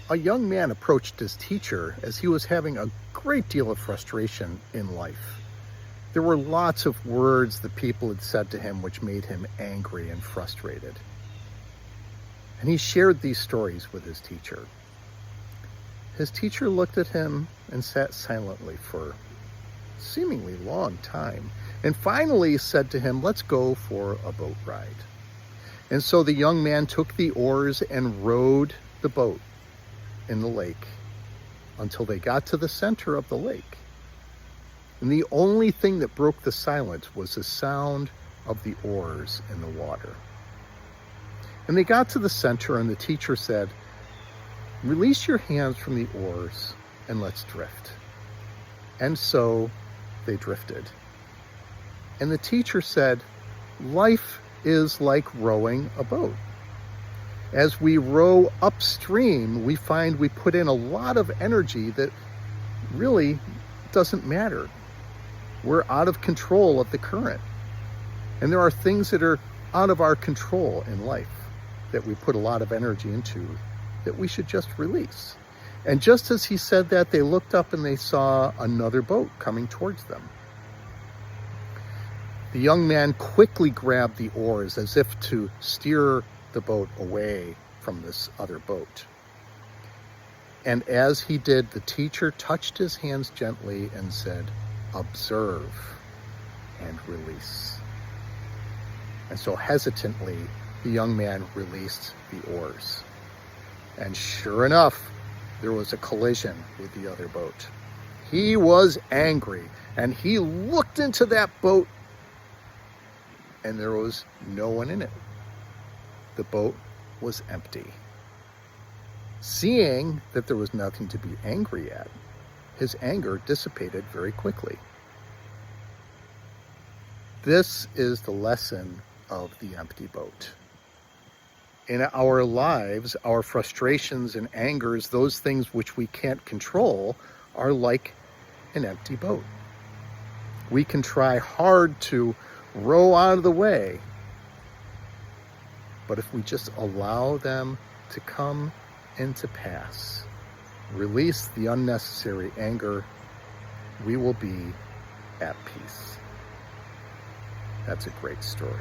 A young man approached his teacher as he was having a great deal of frustration in life. There were lots of words that people had said to him which made him angry and frustrated. And he shared these stories with his teacher. His teacher looked at him and sat silently for a seemingly long time, and finally said to him, "Let's go for a boat ride." And so the young man took the oars and rowed the boat in the lake until they got to the center of the lake. And the only thing that broke the silence was the sound of the oars in the water. And they got to the center, and the teacher said, "Release your hands from the oars and let's drift." And so they drifted. And the teacher said, "Life is like rowing a boat. As we row upstream, we find we put in a lot of energy that really doesn't matter. We're out of control of the current. And there are things that are out of our control in life that we put a lot of energy into that we should just release." And just as he said that, they looked up and they saw another boat coming towards them. The young man quickly grabbed the oars as if to steer the boat away from this other boat. And as he did, the teacher touched his hands gently and said, "Observe and release." And so hesitantly, the young man released the oars. And sure enough, there was a collision with the other boat. He was angry, and he looked into that boat, and there was no one in it. The boat was empty. Seeing that there was nothing to be angry at, his anger dissipated very quickly. This is the lesson of the empty boat. In our lives, our frustrations and angers, those things which we can't control, are like an empty boat. We can try hard to row out of the way, but if we just allow them to come and to pass, release the unnecessary anger, we will be at peace. That's a great story.